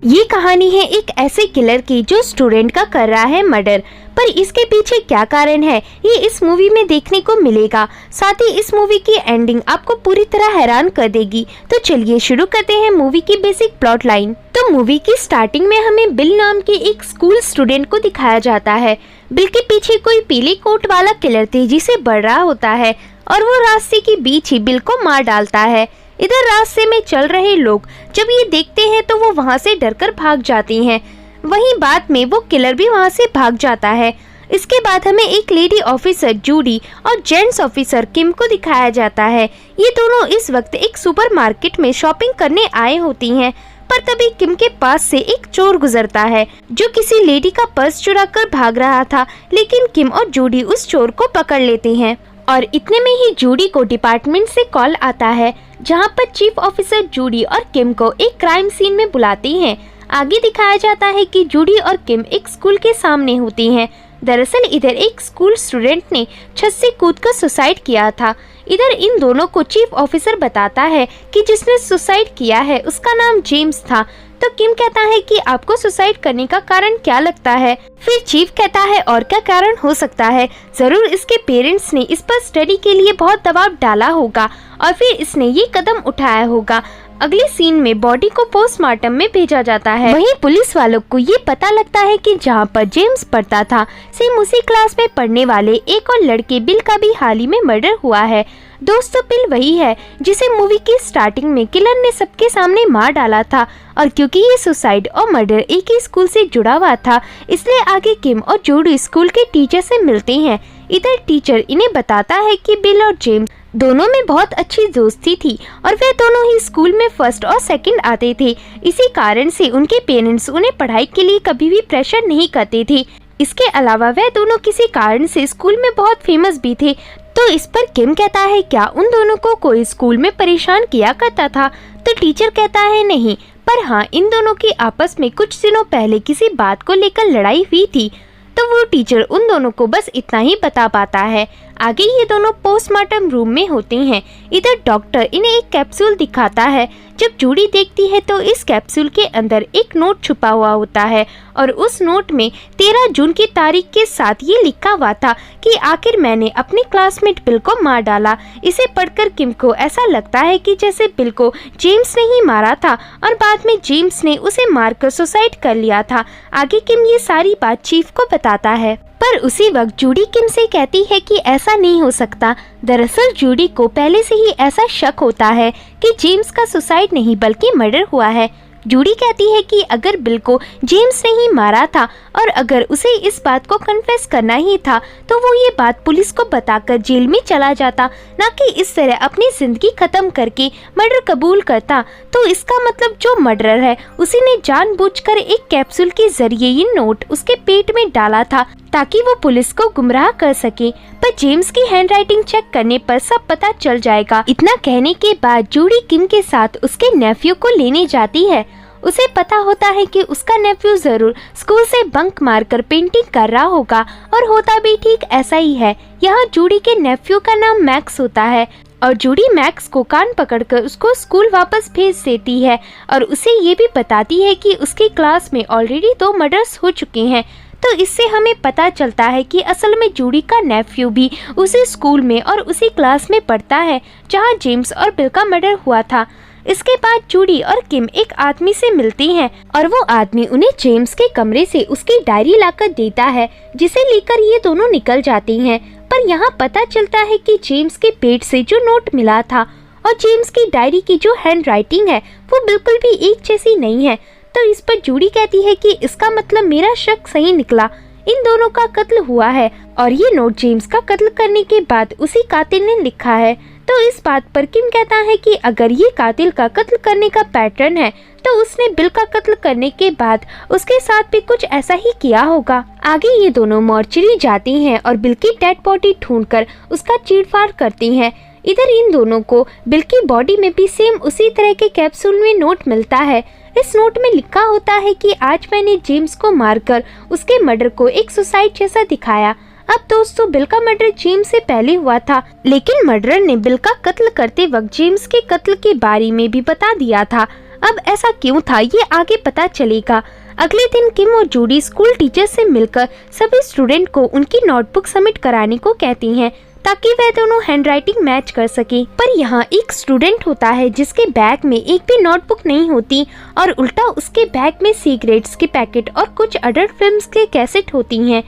ये कहानी है एक ऐसे किलर की जो स्टूडेंट का कर रहा है मर्डर, पर इसके पीछे क्या कारण है ये इस मूवी में देखने को मिलेगा। साथ ही इस मूवी की एंडिंग आपको पूरी तरह हैरान कर देगी। तो चलिए शुरू करते हैं मूवी की बेसिक प्लॉट लाइन। तो मूवी की स्टार्टिंग में हमें बिल नाम के एक स्कूल स्टूडेंट को दिखाया जाता है। बिल के पीछे कोई पीले कोट वाला किलर तेजी से बढ़ रहा होता है और वो रास्ते के बीच ही बिल को मार डालता है। इधर रास्ते में चल रहे लोग जब ये देखते हैं तो वो वहाँ से डरकर भाग जाती हैं। वहीं बाद में वो किलर भी वहाँ से भाग जाता है। इसके बाद हमें एक लेडी ऑफिसर जूडी और जेंट्स ऑफिसर किम को दिखाया जाता है। ये दोनों इस वक्त एक सुपरमार्केट में शॉपिंग करने आए होती हैं, पर तभी किम के पास से एक चोर गुजरता है जो किसी लेडी का पर्स चुरा कर भाग रहा था, लेकिन किम और जूडी उस चोर को पकड़ लेते हैं। और इतने में ही जूडी को डिपार्टमेंट से कॉल आता है, जहां पर चीफ ऑफिसर जूडी और किम को एक क्राइम सीन में बुलाती हैं। आगे दिखाया जाता है कि जूडी और किम एक स्कूल के सामने होती हैं। दरअसल इधर एक स्कूल स्टूडेंट ने छत से कूदकर सुसाइड किया था। इधर इन दोनों को चीफ ऑफिसर बताता है कि जिसने सुसाइड किया है उसका नाम जेम्स था। तो किम कहता है कि आपको सुसाइड करने का कारण क्या लगता है। फिर चीफ कहता है और क्या कारण हो सकता है, जरूर इसके पेरेंट्स ने इस पर स्टडी के लिए बहुत दबाव डाला होगा और फिर इसने ये कदम उठाया होगा। अगले सीन में बॉडी को पोस्टमार्टम में भेजा जाता है। वहीं पुलिस वालों को ये पता लगता है कि जहाँ पर जेम्स पढ़ता था सेम उसी क्लास में पढ़ने वाले एक और लड़के बिल का भी हाल ही में मर्डर हुआ है। दोस्तों बिल वही है जिसे मूवी की स्टार्टिंग में किलर ने सबके सामने मार डाला था, और क्योंकि ये सुसाइड और मर्डर एक ही स्कूल से जुड़ा हुआ था इसलिए आगे किम और जूडी स्कूल के टीचर से मिलते हैं। इधर टीचर इन्हें बताता है कि बिल और जेम्स दोनों में बहुत अच्छी दोस्ती थी और वे दोनों ही स्कूल में फर्स्ट और सेकंड आते थे। इसी कारण से उनके पेरेंट्स उन्हें पढ़ाई के लिए कभी भी प्रेशर नहीं करते थे। इसके अलावा वे दोनों किसी कारण से स्कूल में बहुत फेमस भी थे। तो इस पर किम कहता है क्या उन दोनों को कोई स्कूल में परेशान किया करता था। तो टीचर कहता है नहीं, पर हाँ इन दोनों की आपस में कुछ दिनों पहले किसी बात को लेकर लड़ाई हुई थी। तो वो टीचर उन दोनों को बस इतना ही बता पाता है। आगे ये दोनों पोस्टमार्टम रूम में होते हैं। इधर डॉक्टर इन्हें एक कैप्सूल दिखाता है। जब जूडी देखती है तो इस कैप्सूल के अंदर एक नोट छुपा हुआ होता है और उस नोट में 13 जून की तारीख के साथ ये लिखा हुआ था कि आखिर मैंने अपने क्लासमेट बिल को मार डाला। इसे पढ़कर किम को ऐसा लगता है कि जैसे बिल को जेम्स ने ही मारा था और बाद में जेम्स ने उसे मारकर सुसाइड कर लिया था। आगे किम ये सारी बात चीफ को बताता है, पर उसी वक्त जूडी किम से कहती है कि ऐसा नहीं हो सकता। दरअसल जूडी को पहले से ही ऐसा शक होता है कि जेम्स का सुसाइड नहीं बल्कि मर्डर हुआ है। जूडी कहती है कि अगर बिल को जेम्स ने ही मारा था और अगर उसे इस बात को कन्फेस करना ही था तो वो ये बात पुलिस को बताकर जेल में चला जाता, ना कि इस तरह अपनी जिंदगी खत्म करके मर्डर कबूल करता। तो इसका मतलब जो मर्डरर है उसी ने जानबूझकर एक कैप्सूल के जरिए ये नोट उसके पेट में डाला था ताकि वो पुलिस को गुमराह कर सके। पर जेम्स की हैंडराइटिंग चेक करने पर सब पता चल जाएगा। इतना कहने के बाद जूडी किम के साथ उसके नेफ्यू को लेने जाती है। उसे पता होता है कि उसका नेफ्यू जरूर स्कूल से बंक मारकर पेंटिंग कर रहा होगा, और होता भी ठीक ऐसा ही है। यहाँ जूडी के नेफ्यू का नाम मैक्स होता है और जूडी मैक्स को कान पकड़कर उसको स्कूल वापस भेज देती है और उसे ये भी बताती है कि उसकी क्लास में ऑलरेडी 2 मर्डर्स हो चुके हैं। तो इससे हमें पता चलता है कि असल में जूडी का नेफ्यू भी उसी स्कूल में और उसी क्लास में पढ़ता है जहां जेम्स और बिल का मर्डर हुआ था। इसके बाद जूडी और किम एक आदमी से मिलती हैं और वो आदमी उन्हें जेम्स के कमरे से उसकी डायरी लाकर देता है, जिसे लेकर ये दोनों निकल जाती हैं। पर यहाँ पता चलता है कि जेम्स के पेट से जो नोट मिला था और जेम्स की डायरी की जो हैंडराइटिंग है वो बिल्कुल भी एक जैसी नहीं है। तो इस पर जूडी कहती है कि इसका मतलब मेरा शक सही निकला, इन दोनों का कत्ल हुआ है और ये नोट जेम्स का कत्ल करने के बाद उसी कातिल ने लिखा है। तो इस बात पर किम कहता है कि अगर ये कातिल का कत्ल करने का पैटर्न है तो उसने बिल का कत्ल करने के बाद उसके साथ भी कुछ ऐसा ही किया होगा। आगे ये दोनों मॉर्चरी जाती हैं और बिल की डेड बॉडी ढूंढकर उसका चीरफाड़ करती हैं। इधर इन दोनों को बिल की बॉडी में भी सेम उसी तरह के कैप्सूल में नोट मिलता है। इस नोट में लिखा होता है कि आज मैंने जेम्स को मारकर उसके मर्डर को एक सुसाइड जैसा दिखाया। अब दोस्तों बिल का मर्डर जेम्स से पहले हुआ था, लेकिन मर्डरर ने बिल का कत्ल करते वक्त जेम्स के कत्ल के बारे में भी बता दिया था। अब ऐसा क्यों था ये आगे पता चलेगा। अगले दिन किम और जूडी स्कूल टीचर से मिलकर सभी स्टूडेंट को उनकी नोटबुक सबमिट कराने को कहती हैं ताकि वह दोनों हैंडराइटिंग मैच कर सके। पर यहाँ एक स्टूडेंट होता है जिसके बैग में एक भी नोटबुक नहीं होती और उल्टा उसके बैग में सिगरेट्स के पैकेट और कुछ अडल्ट फिल्म्स के कैसेट होती हैं।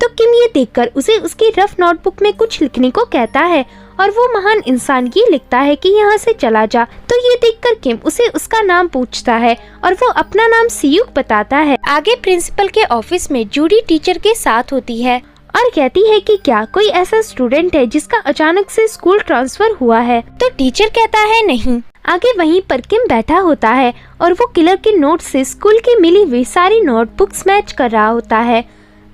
तो किम ये देखकर उसे उसकी रफ नोटबुक में कुछ लिखने को कहता है और वो महान इंसान ये लिखता है कि यहाँ से चला जा। तो ये देखकर किम उसे उसका नाम पूछता है और वो अपना नाम सियुक बताता है। आगे प्रिंसिपल के ऑफिस में जूडी टीचर के साथ होती है और कहती है कि क्या कोई ऐसा स्टूडेंट है जिसका अचानक से स्कूल ट्रांसफर हुआ है। तो टीचर कहता है नहीं। आगे वहीं पर किम बैठा होता है और वो किलर के नोट से स्कूल की मिली हुई सारी नोटबुक्स मैच कर रहा होता है।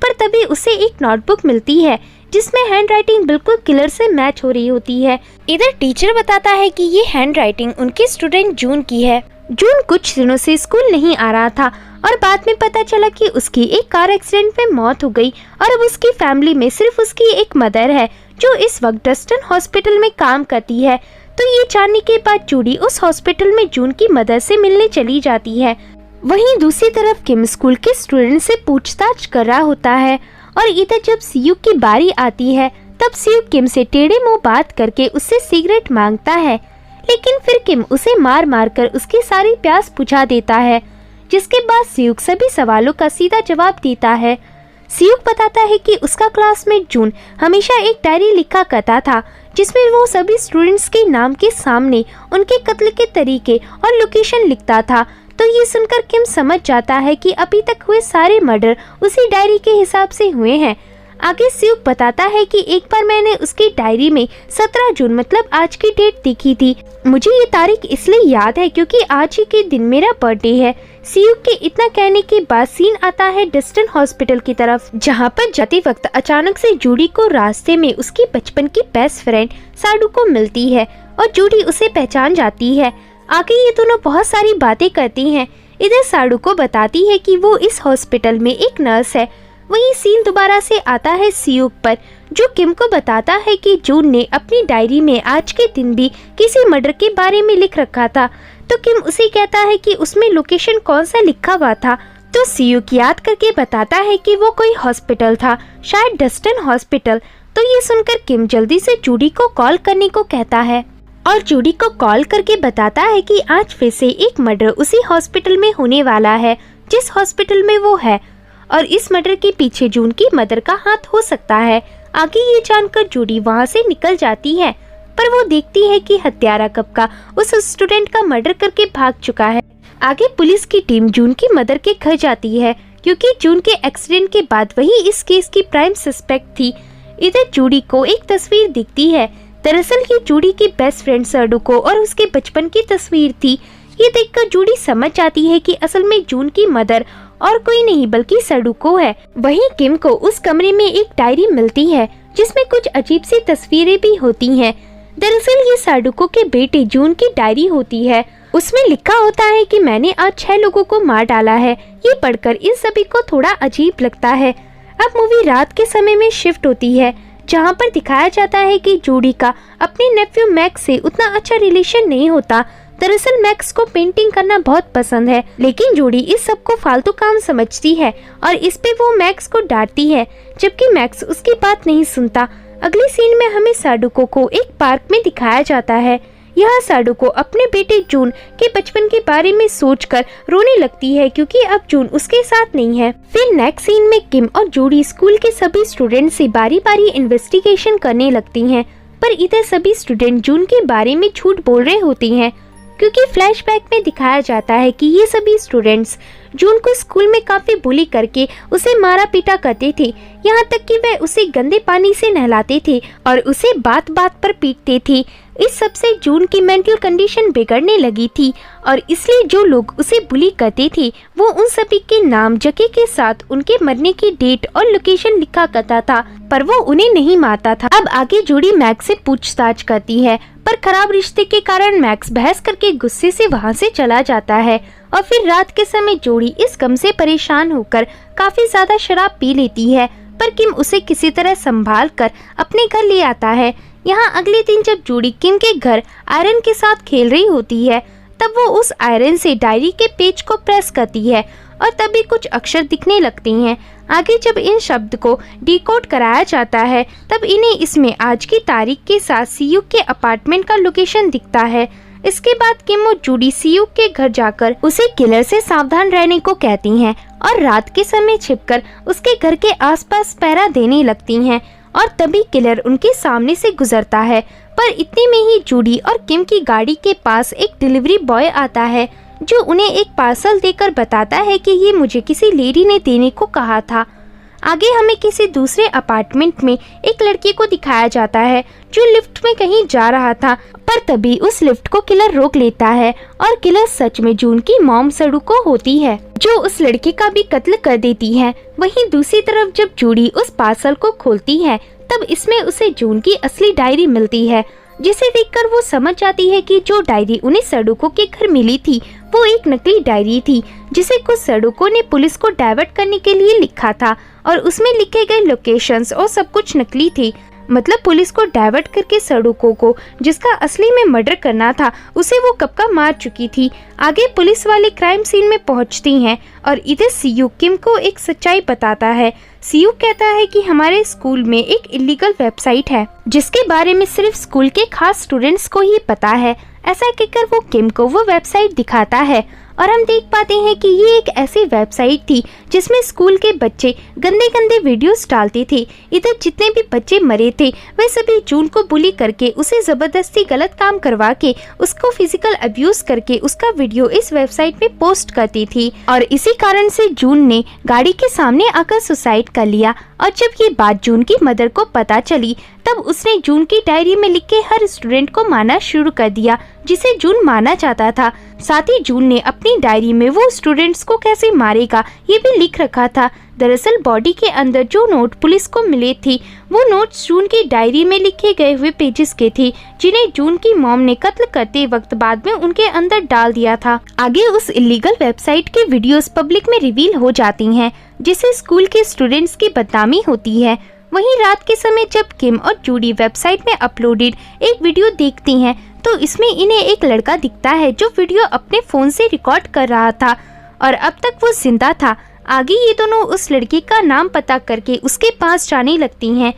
पर तभी उसे एक नोटबुक मिलती है जिसमें हैंडराइटिंग बिल्कुल किलर से मैच हो रही होती है। इधर टीचर बताता है कि ये हैंडराइटिंग उनके स्टूडेंट जून की है। जून कुछ दिनों से स्कूल नहीं आ रहा था और बाद में पता चला कि उसकी एक कार एक्सीडेंट में मौत हो गई और अब उसकी फैमिली में सिर्फ उसकी एक मदर है जो इस वक्त डस्टन हॉस्पिटल में काम करती है। तो ये जानने के बाद जूडी उस हॉस्पिटल में जून की मदर से मिलने चली जाती है। वहीं दूसरी तरफ किम स्कूल के स्टूडेंट से पूछताछ कर रहा होता है और इधर जब सियुक की बारी आती है तब सियुक किम से टेढ़े मुंह बात करके उससे सिगरेट मांगता है, लेकिन फिर किम उसे मार मार कर उसकी सारी प्यास बुझा देता है, जिसके बाद सियुक सभी सवालों का सीधा जवाब देता है। सियुक बताता है कि उसका क्लासमेट जून हमेशा एक डायरी लिखा करता था जिसमें वो सभी स्टूडेंट्स के नाम के सामने उनके कत्ल के तरीके और लोकेशन लिखता था। तो ये सुनकर किम समझ जाता है कि अभी तक हुए सारे मर्डर उसी डायरी के हिसाब से हुए हैं। आगे सियुक बताता है कि एक बार मैंने उसकी डायरी में 17 जून मतलब आज की डेट देखी थी। मुझे ये तारीख इसलिए याद है क्योंकि आज ही के दिन मेरा बर्थडे है। सियुक के इतना कहने के बाद सीन आता है डस्टन हॉस्पिटल की तरफ, जहाँ पर जाते वक्त अचानक से जूडी को रास्ते में उसकी बचपन की बेस्ट फ्रेंड साडू को मिलती है और जूडी उसे पहचान जाती है। आगे ये दोनों बहुत सारी बातें करती हैं। इधर साडू को बताती है कि वो इस हॉस्पिटल में एक नर्स है। वहीं सीन दोबारा से आता है सियुक पर, जो किम को बताता है कि जून ने अपनी डायरी में आज के दिन भी किसी मर्डर के बारे में लिख रखा था। तो किम उसे कहता है कि उसमें लोकेशन कौन सा लिखा हुआ था। तो सियुक याद करके बताता है कि वो कोई हॉस्पिटल था, शायद डस्टन हॉस्पिटल। तो ये सुनकर किम जल्दी से जूडी को कॉल करने को कहता है और जूडी को कॉल करके बताता है कि आज फिर से एक मर्डर उसी हॉस्पिटल में होने वाला है जिस हॉस्पिटल में वो है और इस मर्डर के पीछे जून की मदर का हाथ हो सकता है। आगे ये जानकर जूडी वहाँ से निकल जाती है, पर वो देखती है कि हत्यारा कब का उस स्टूडेंट का मर्डर करके भाग चुका है। आगे पुलिस की टीम जून की मदर के घर जाती है क्योंकि जून के एक्सीडेंट के बाद वही इस केस की प्राइम सस्पेक्ट थी। इधर जूडी को एक तस्वीर दिखती है। दरअसल ये जूडी की बेस्ट फ्रेंड साडू को और उसके बचपन की तस्वीर थी। ये देखकर जूडी समझ जाती है कि असल में जून की मदर और कोई नहीं बल्कि साडूको है। वहीं किम को उस कमरे में एक डायरी मिलती है जिसमें कुछ अजीब सी तस्वीरें भी होती हैं। दरअसल ये साडूको के बेटे जून की डायरी होती है। उसमें लिखा होता है कि मैंने आज 6 लोगों को मार डाला है। ये पढ़कर इन सभी को थोड़ा अजीब लगता है। अब मूवी रात के समय में शिफ्ट होती है, जहाँ पर दिखाया जाता है कि जूडी का अपने नेफ्यू मैक्स से उतना अच्छा रिलेशन नहीं होता। दरअसल मैक्स को पेंटिंग करना बहुत पसंद है, लेकिन जूडी इस सब को फालतू काम समझती है और इस पे वो मैक्स को डांटती है, जबकि मैक्स उसकी बात नहीं सुनता। अगले सीन में हमें साडूको को एक पार्क में दिखाया जाता है। यहाँ साडूको अपने बेटे जून के बचपन के बारे में सोचकर रोने लगती है क्योंकि अब जून उसके साथ नहीं है। फिर नेक्स्ट सीन में किम और जूडी स्कूल के सभी स्टूडेंट से बारी बारी इन्वेस्टिगेशन करने लगती हैं, पर इधर सभी स्टूडेंट जून के बारे में झूठ बोल रहे होती हैं क्योंकि फ्लैशबैक में दिखाया जाता है कि ये सभी स्टूडेंट्स जून को स्कूल में काफी बुली करके उसे मारा पीटा करते थे, यहाँ तक कि वह उसे गंदे पानी से नहलाते थे और उसे बात बात पर पीटते थे। इस सब से जून की मेंटल कंडीशन बिगड़ने लगी थी और इसलिए जो लोग उसे बुली करते थे वो उन सभी के नाम जगह के साथ उनके मरने की डेट और लोकेशन लिखा करता था, पर वो उन्हें नहीं मारता था। अब आगे जूडी मैक्स से पूछताछ करती है, पर खराब रिश्ते के कारण मैक्स बहस करके गुस्से से वहाँ से चला जाता है और फिर रात के समय जूडी इस गम से परेशान होकर काफी ज्यादा शराब पी लेती है, पर किम उसे किसी तरह संभाल कर अपने घर ले आता है। यहाँ अगले दिन जब जूडी किम के घर आयरन के साथ खेल रही होती है तब वो उस आयरन से डायरी के पेज को प्रेस करती है और तभी कुछ अक्षर दिखने लगती हैं। आगे जब इन शब्द को डिकोड कराया जाता है तब इन्हें इसमें आज की तारीख के साथ सीयू के अपार्टमेंट का लोकेशन दिखता है। इसके बाद किम और जूडी सीयू के घर जाकर उसे किलर से सावधान रहने को कहती हैं और रात के समय छिपकर उसके घर के आसपास पहरा देने लगती हैं और तभी किलर उनके सामने से गुजरता है। पर इतने में ही जूडी और किम की गाड़ी के पास एक डिलीवरी बॉय आता है जो उन्हें एक पार्सल देकर बताता है कि ये मुझे किसी लेडी ने देने को कहा था। आगे हमें किसी दूसरे अपार्टमेंट में एक लड़के को दिखाया जाता है जो लिफ्ट में कहीं जा रहा था, पर तभी उस लिफ्ट को किलर रोक लेता है और किलर सच में जून की मॉम सडुको होती है जो उस लड़के का भी कत्ल कर देती है। वहीं दूसरी तरफ जब जूडी उस पार्सल को खोलती है तब इसमें उसे जून की असली डायरी मिलती है, जिसे देखकर वो समझ जाती है कि जो डायरी उन्हें सडुको के घर मिली थी वो एक नकली डायरी थी जिसे कुछ सडुको ने पुलिस को डाइवर्ट करने के लिए लिखा था और उसमें लिखे गए लोकेशंस और सब कुछ नकली थे। मतलब पुलिस को डाइवर्ट करके सडुको को जिसका असली में मर्डर करना था उसे वो कब का मार चुकी थी। आगे पुलिस वाले क्राइम सीन में पहुंचती हैं और इधर सीयू किम को एक सच्चाई बताता है। सीयू कहता है कि हमारे स्कूल में एक इलीगल वेबसाइट है जिसके बारे में सिर्फ स्कूल के खास स्टूडेंट्स को ही पता है। ऐसा कहकर वो किम को वो वेबसाइट दिखाता है और हम देख पाते हैं कि ये एक ऐसी वेबसाइट थी जिसमें स्कूल के बच्चे गंदे गंदे वीडियोस डालते थे। इधर जितने भी बच्चे मरे थे वे सभी जून को बुली करके उसे जबरदस्ती गलत काम करवा के उसको फिजिकल अब्यूज करके उसका वीडियो इस वेबसाइट में पोस्ट करती थी और इसी कारण से जून ने गाड़ी के सामने आकर सुसाइड कर लिया। और जब ये बात जून की मदर को पता चली तब उसने जून की डायरी में लिखे हर स्टूडेंट को मारना शुरू कर दिया जिसे जून मारना चाहता था। साथ ही जून ने अपनी डायरी में वो स्टूडेंट्स को कैसे मारेगा ये भी लिख रखा था। दरअसल बॉडी के अंदर जो नोट पुलिस को मिले थे वो नोट्स जून की डायरी में लिखे गए हुए पेजेस के थे जिन्हें जून की मॉम ने कत्ल करते वक्त बाद में उनके अंदर डाल दिया था। आगे उस इलीगल वेबसाइट के वीडियोस पब्लिक में रिवील हो जाती हैं जिससे स्कूल के स्टूडेंट्स की बदनामी होती है। वहीं रात के समय जब किम और जूडी वेबसाइट में अपलोडेड एक वीडियो देखती हैं तो इसमें इन्हें एक लड़का दिखता है जो वीडियो अपने फोन से रिकॉर्ड कर रहा था और अब तक वो जिंदा था। आगे ये दोनों उस लड़के का नाम पता करके उसके पास जाने लगती हैं।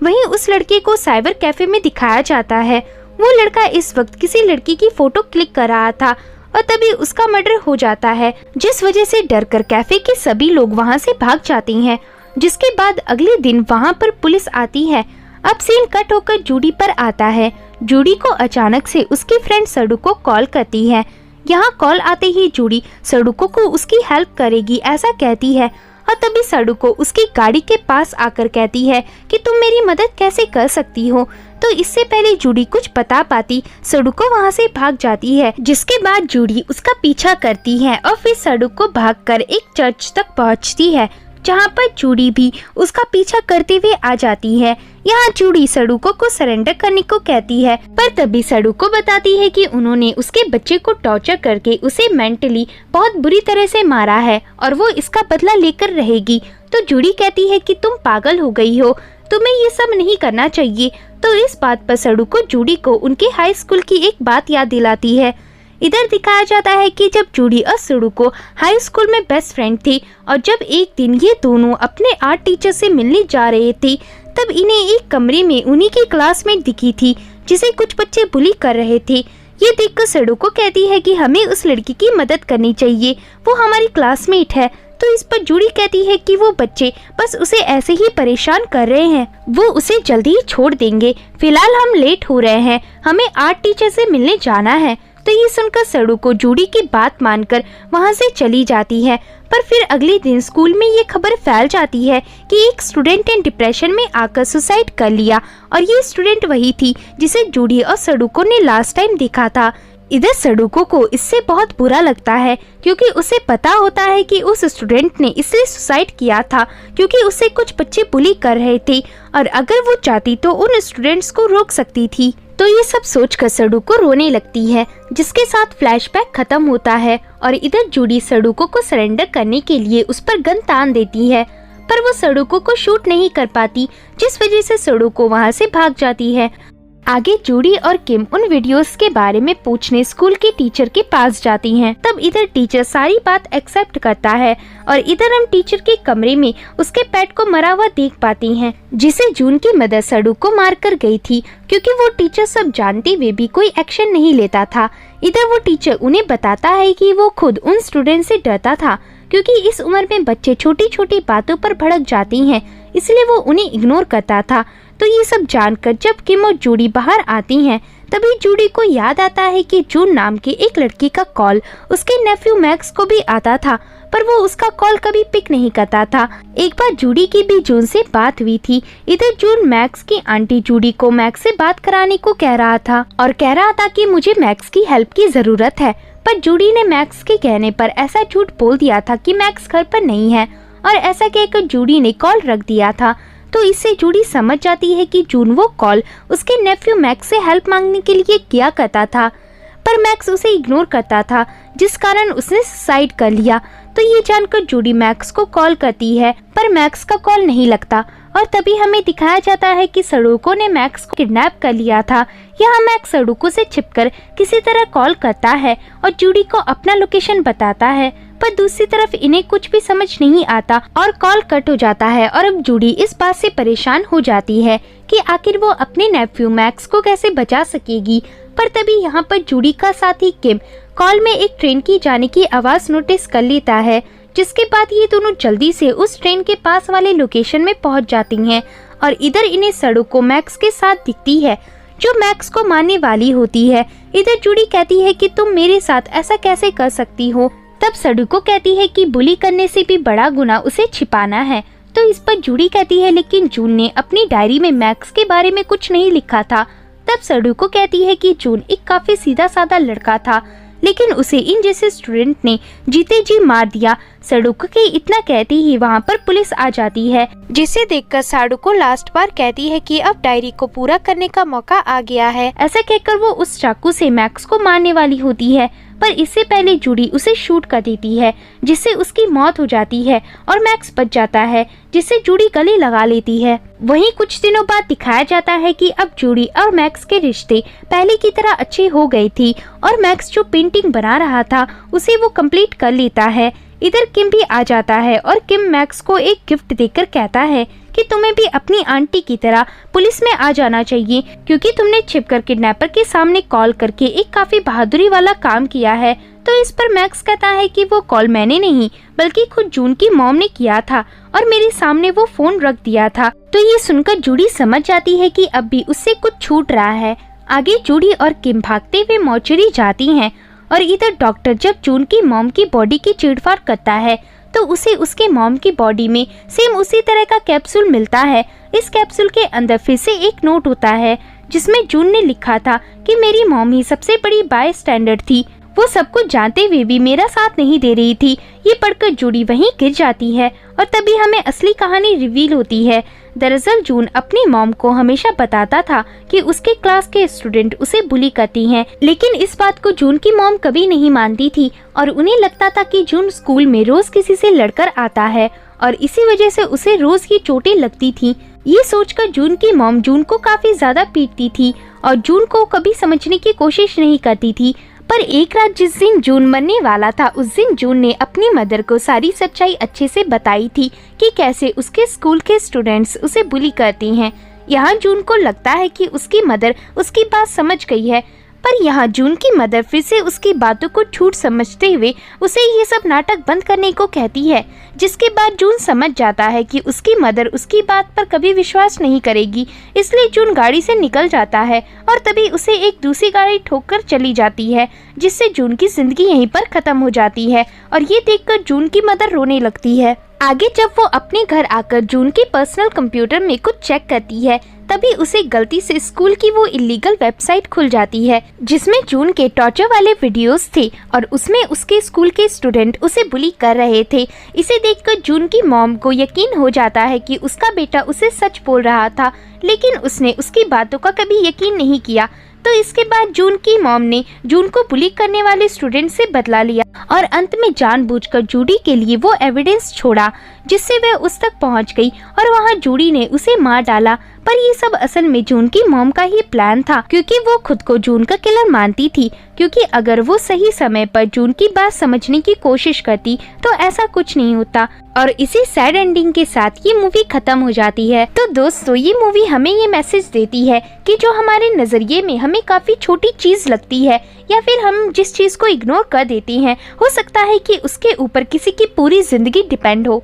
वहीं उस लड़के को साइबर कैफे में दिखाया जाता है। वो लड़का इस वक्त किसी लड़की की फोटो क्लिक कर रहा था और तभी उसका मर्डर हो जाता है जिस वजह से डरकर कैफे के सभी लोग वहां से भाग जाती हैं। जिसके बाद अगले दिन वहां पर पुलिस आती है। अब सीन कट होकर जूडी पर आता है। जूडी को अचानक से उसकी फ्रेंड सडुको कॉल करती है। यहाँ कॉल आते ही जूडी सडुको को उसकी हेल्प करेगी ऐसा कहती है और तभी सडुको उसकी गाड़ी के पास आकर कहती है कि तुम मेरी मदद कैसे कर सकती हो। तो इससे पहले जूडी कुछ बता पाती सडुको वहाँ से भाग जाती है, जिसके बाद जूडी उसका पीछा करती है और फिर सडुको भागकर एक चर्च तक पहुँचती है जहाँ पर जूडी भी उसका पीछा करते हुए आ जाती है। यहाँ जूडी सडुको को सरेंडर करने को कहती है पर तभी सडुको बताती है कि उन्होंने उसके बच्चे को टॉर्चर करके उसे मेंटली बहुत बुरी तरह से मारा है और वो इसका बदला लेकर रहेगी। तो जूडी कहती है कि तुम पागल हो गई हो, तुम्हें ये सब नहीं करना चाहिए। तो इस बात पर सडुको जूडी को उनके हाई स्कूल की एक बात याद दिलाती है। इधर दिखाया जाता है कि जब जूडी और सडुको हाई स्कूल में बेस्ट फ्रेंड थी और जब एक दिन ये दोनों अपने आर्ट टीचर से मिलने जा रहे थे तब इन्हें एक कमरे में उन्हीं की क्लासमेट दिखी थी जिसे कुछ बच्चे बुली कर रहे थे। ये देखकर सडुको कहती है कि हमें उस लड़की की मदद करनी चाहिए, वो हमारी क्लासमेट है। तो इस पर जूडी कहती है कि वो बच्चे बस उसे ऐसे ही परेशान कर रहे हैं, वो उसे जल्दी ही छोड़ देंगे। फिलहाल हम लेट हो रहे हैं, हमें आर्ट टीचर से मिलने जाना है। तो ये सुनकर सडुको जूडी की बात मानकर वहां से चली जाती है। पर फिर अगले दिन स्कूल में ये खबर फैल जाती है कि एक स्टूडेंट ने डिप्रेशन में आकर सुसाइड कर लिया और ये स्टूडेंट वही थी जिसे जूडी और सडुको ने लास्ट टाइम देखा था। इधर सडुको को इससे बहुत बुरा लगता है क्योंकि उसे पता होता है कि उस स्टूडेंट ने इसलिए सुसाइड किया था क्योंकि उसे कुछ बच्चे बुली कर रहे थे और अगर वो चाहती तो उन स्टूडेंट्स को रोक सकती थी। तो ये सब सोचकर सडुको रोने लगती है, जिसके साथ फ्लैशबैक खत्म होता है और इधर जूडी सडुको को सरेंडर करने के लिए उस पर गन तान देती है पर वो सडुको को शूट नहीं कर पाती जिस वजह से सडुको वहां से भाग जाती है। आगे जूडी और किम उन वीडियोस के बारे में पूछने स्कूल के टीचर के पास जाती हैं। तब इधर टीचर सारी बात एक्सेप्ट करता है और इधर हम टीचर के कमरे में उसके पेट को मरा हुआ देख पाती हैं, जिसे जून की मदर सड़ू को मार कर गई थी, क्योंकि वो टीचर सब जानते हुए भी कोई एक्शन नहीं लेता था। इधर वो टीचर उन्हें बताता है कि वो खुद उन स्टूडेंट से डरता था, क्योंकि इस उम्र में बच्चे छोटी छोटी बातों पर भड़क जाती हैं, इसलिए वो उन्हें इग्नोर करता था। तो ये सब जानकर जब किम और जूडी बाहर आती हैं, तभी जूडी को याद आता है कि जून नाम की एक लड़की का कॉल उसके नेफ्यू मैक्स को भी आता था, पर वो उसका कॉल कभी पिक नहीं करता था। एक बार जूडी की भी जून से बात हुई थी। इधर जून मैक्स की आंटी जूडी को मैक्स से बात कराने को कह रहा था और कह रहा था कि मुझे मैक्स की हेल्प की जरूरत है, पर जूडी ने मैक्स के कहने पर ऐसा झूठ बोल दिया था कि मैक्स घर पर नहीं है, और ऐसा कहकर जूडी ने कॉल रख दिया था। तो इससे जूडी समझ जाती है कि जून वो कॉल उसके नेफ्यू मैक्स से हेल्प मांगने के लिए किया करता था, पर मैक्स उसे इग्नोर करता था, जिस कारण उसने सुसाइड कर लिया। तो ये जानकर जूडी मैक्स को कॉल करती है, पर मैक्स का कॉल नहीं लगता और तभी हमें दिखाया जाता है कि सड़ूको ने मैक्स को किडनैप कर लिया था। यहाँ मैक्स सड़ूको से छिपकर किसी तरह कॉल करता है और जूडी को अपना लोकेशन बताता है, पर दूसरी तरफ इन्हें कुछ भी समझ नहीं आता और कॉल कट हो जाता है। और अब जूडी इस बात से परेशान हो जाती है कि आखिर वो अपने नेफ्यू मैक्स को कैसे बचा सकेगी। पर तभी यहाँ पर जूडी का साथी किम कॉल में एक ट्रेन की जाने की आवाज नोटिस कर लेता है, जिसके बाद ये दोनों जल्दी से उस ट्रेन के पास वाले लोकेशन में पहुंच जाती हैं और इधर इन्हें सड़ूको मैक्स के साथ दिखती है, जो मैक्स को मारने वाली होती है। इधर जूडी कहती है कि तुम मेरे साथ ऐसा कैसे कर सकती हो। तब सड़ूको कहती है कि बुली करने से भी बड़ा गुनाह उसे छिपाना है। तो इस पर जूडी कहती है लेकिन जून ने अपनी डायरी में मैक्स के बारे में कुछ नहीं लिखा था। तब सड़ूको कहती है कि जून एक काफी सीधा साधा लड़का था, लेकिन उसे इन जैसे स्टूडेंट ने जीते जी मार दिया। सड़ूको के इतना कहते ही वहाँ पर पुलिस आ जाती है, जिसे देखकर सड़ूको लास्ट बार कहती है कि अब डायरी को पूरा करने का मौका आ गया है। ऐसा कहकर वो उस चाकू से मैक्स को मारने वाली होती है, पर इससे पहले जूडी उसे शूट कर देती है, जिससे उसकी मौत हो जाती है और मैक्स बच जाता है, जिससे जूडी गले लगा लेती है। वहीं कुछ दिनों बाद दिखाया जाता है कि अब जूडी और मैक्स के रिश्ते पहले की तरह अच्छे हो गए थी और मैक्स जो पेंटिंग बना रहा था उसे वो कंप्लीट कर लेता है। इधर किम भी आ जाता है और किम मैक्स को एक गिफ्ट देकर कहता है कि तुम्हें भी अपनी आंटी की तरह पुलिस में आ जाना चाहिए, क्योंकि तुमने छिपकर किडनैपर के सामने कॉल करके एक काफी बहादुरी वाला काम किया है। तो इस पर मैक्स कहता है कि वो कॉल मैंने नहीं बल्कि खुद जून की मॉम ने किया था और मेरे सामने वो फोन रख दिया था। तो ये सुनकर जूडी समझ जाती है कि अब भी उससे कुछ छूट रहा है। आगे जूडी और किम भागते हुए मॉर्चरी जाती हैं और इधर डॉक्टर जब जून की मॉम की बॉडी की चीरफाड़ करता है तो उसे उसके मॉम की बॉडी में सेम उसी तरह का कैप्सूल मिलता है। इस कैप्सूल के अंदर फिर से एक नोट होता है जिसमें जून ने लिखा था कि मेरी मॉम ही सबसे बड़ी बाय स्टैंडर्ड थी, वो सब कुछ जानते हुए भी मेरा साथ नहीं दे रही थी। ये पढ़कर जूडी वहीं गिर जाती है और तभी हमें असली कहानी रिवील होती है। दरअसल जून अपनी मॉम को हमेशा बताता था कि उसके क्लास के स्टूडेंट उसे बुली करती हैं, लेकिन इस बात को जून की मॉम कभी नहीं मानती थी और उन्हें लगता था कि जून स्कूल में रोज किसी से लड़कर आता है और इसी वजह से उसे रोज ये चोटें लगती थी। ये सोचकर जून की मॉम जून को काफी ज्यादा पीटती थी और जून को कभी समझने की कोशिश नहीं करती थी। पर एक रात जिस दिन जून मरने वाला था, उस दिन जून ने अपनी मदर को सारी सच्चाई अच्छे से बताई थी कि कैसे उसके स्कूल के स्टूडेंट्स उसे बुली करती हैं। यहाँ जून को लगता है कि उसकी मदर उसकी बात समझ गई है, पर यहाँ जून की मदर फिर से उसकी बातों को झूठ समझते हुए उसे ये सब नाटक बंद करने को कहती है, जिसके बाद जून समझ जाता है कि उसकी मदर उसकी बात पर कभी विश्वास नहीं करेगी। इसलिए जून गाड़ी से निकल जाता है और तभी उसे एक दूसरी गाड़ी ठोकर चली जाती है, जिससे जून की जिंदगी यहीं पर खत्म हो जाती है और ये देखकर जून की मदर रोने लगती है। आगे जब वो अपने घर आकर जून के पर्सनल कंप्यूटर में कुछ चेक करती है, तभी उसे गलती से स्कूल की वो इलीगल वेबसाइट खुल जाती है जिसमें जून के टॉर्चर वाले वीडियोस थे और उसमें उसके स्कूल के स्टूडेंट उसे बुली कर रहे थे। इसे देखकर जून की मॉम को यकीन हो जाता है कि उसका बेटा उसे सच बोल रहा था, लेकिन उसने उसकी बातों का कभी यकीन नहीं किया। तो इसके बाद जून की मॉम ने जून को बुली करने वाले स्टूडेंट से बदला लिया और अंत में जानबूझकर जूडी के लिए वो एविडेंस छोड़ा जिससे वह उस तक पहुंच गई और वहां जूडी ने उसे मार डाला। पर ये सब असल में जून की मॉम का ही प्लान था, क्योंकि वो खुद को जून का किलर मानती थी। क्योंकि अगर वो सही समय पर जून की बात समझने की कोशिश करती तो ऐसा कुछ नहीं होता। और इसी सैड एंडिंग के साथ ये मूवी खत्म हो जाती है। तो दोस्तों, ये मूवी हमें ये मैसेज देती है कि जो हमारे नजरिए में हमें काफी छोटी चीज लगती है या फिर हम जिस चीज को इग्नोर कर देते हैं, हो सकता है कि उसके ऊपर किसी की पूरी जिंदगी डिपेंड हो।